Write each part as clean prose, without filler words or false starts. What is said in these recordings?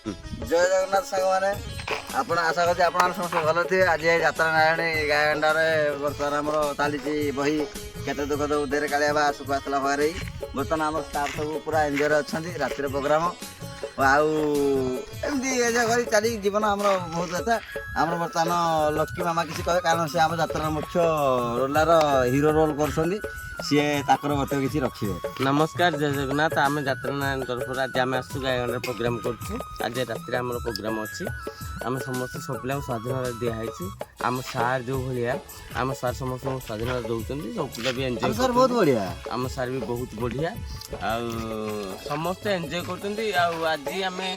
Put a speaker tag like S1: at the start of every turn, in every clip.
S1: ଜୟ ଜଗନ୍ନାଥ ସାଙ୍ଗମାନେ, ଆପଣ ଆଶା କରୁଛି ଆପଣ ସମସ୍ତେ ଭଲ ଥିବେ। ଆଜି ଏଇ ଯାତ୍ରା ନାରାୟଣୀ ଗାଁଣ୍ଡାରେ ବର୍ତ୍ତମାନ ଆମର ଚାଲିଛି ବହି କେତେ ଦୁଃଖ ଉଦ୍ଧାର କାଳିଆ ବା ସୁଖ ଆସିଲା ହବାରେ। ବର୍ତ୍ତମାନ ଆମର ଷ୍ଟାଫ୍ ସବୁ ପୁରା ଏନ୍ଜୟରେ ଅଛନ୍ତି। ରାତିର ପ୍ରୋଗ୍ରାମ ଆଉ ଏମିତି ଏନ୍ଜୟ କରି ଚାଲି ଜୀବନ ଆମର ବହୁତ କଥା। ଆମର ବର୍ତ୍ତମାନ ଲକ୍ଷ୍ମୀ ମାମା କିଛି କହେ, କାରଣ ସେ ଆମ ଯାତ୍ରାର ମୁଖ୍ୟ ରୋଲାର ହିରୋ ରୋଲ୍ କରୁଛନ୍ତି। ସିଏ ତାଙ୍କର ମତ କିଛି ରଖିବେ।
S2: ନମସ୍କାର, ଜୟ ଜଗନ୍ନାଥ। ଆମେ ଯାତ୍ରା ନାରାୟଣ ତରଫରୁ ଆଜି ଆମେ ଆସୁଛୁ ଗାଈଗଣ୍ଡାରେ ପ୍ରୋଗ୍ରାମ କରୁଛୁ। ଆଜି ରାତିରେ ଆମର ପ୍ରୋଗ୍ରାମ ଅଛି। ଆମେ ସମସ୍ତେ ସବୁ ପିଲାଙ୍କୁ ସ୍ୱାଧୀନତା ଦିଆହେଇଛି। ଆମ ସାର୍ ଯେଉଁ ଭଳିଆ, ଆମ ସାର୍ ସମସ୍ତଙ୍କୁ ସ୍ୱାଧୀନତା ଦେଉଛନ୍ତି। ସବୁ ପିଲା ବି ଏନ୍ଜୟ
S1: ସାର୍ ବହୁତ ବଢ଼ିଆ।
S2: ଆମ ସାର୍ ବି ବହୁତ ବଢ଼ିଆ, ଆଉ ସମସ୍ତେ ଏନ୍ଜୟ କରୁଛନ୍ତି। ଆଉ ଆଜି ଆମେ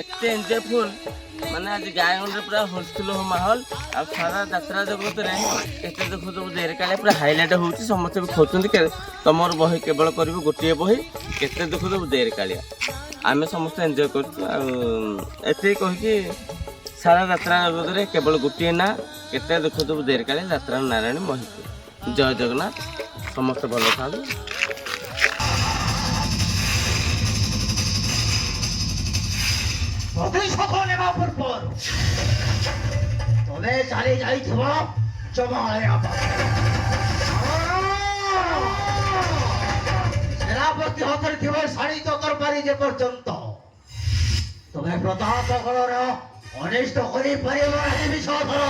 S2: ଏତେ ଏନ୍ଜୟଫୁଲ୍, ମାନେ ଆଜି ଗାଈଗଣ୍ଡାରେ ପୁରା ହୋଲସୁଲ ମାହୋଲ। ଆଉ ସାରା ଯାତ୍ରା ଜଗତରେ କେତେ ଦେଖୁଛୁ ଦେହରେ କାଳେ ପୁରା ହାଇଲାଇଟ୍ ହେଉଛି। ସମସ୍ତେ ବି ଖୋଜୁଛନ୍ତି ତମର ବହି କେବଳ କରିବୁ ଗୋଟିଏ ବହି, କେତେ ଦେଖୁଛୁ ଦେହରେ କାଳିଆ। ଆମେ ସମସ୍ତେ ଏନ୍ଜୟ କରୁଛୁ। ଆଉ ଏତିକି କହିକି ସାରା ଯାତ୍ରା ଜଗତରେ କେବଳ ଗୋଟିଏ ନା, କେତେ ଦେଖୁଥିବୁ ଦେହରେ କାଳିଆ, ଯାତ୍ରା ନାରାୟଣୀ ମହିପୁର। ଜୟ ଜଗନ୍ନାଥ, ସମସ୍ତେ ଭଲ ଥାଆନ୍ତୁ।
S3: ତମେ ଚାଲି ଯାଇଥିବ ସେନାପତି ହାତରେ ଥିବ ଶାଢ଼ୀ ତରକାରୀ ଯେ ପର୍ଯ୍ୟନ୍ତ ତମେ ପ୍ରତାପ ଗଣର ଅନିଷ୍ଟ କରିପାରିବ ନାହିଁ। ବିଷଧର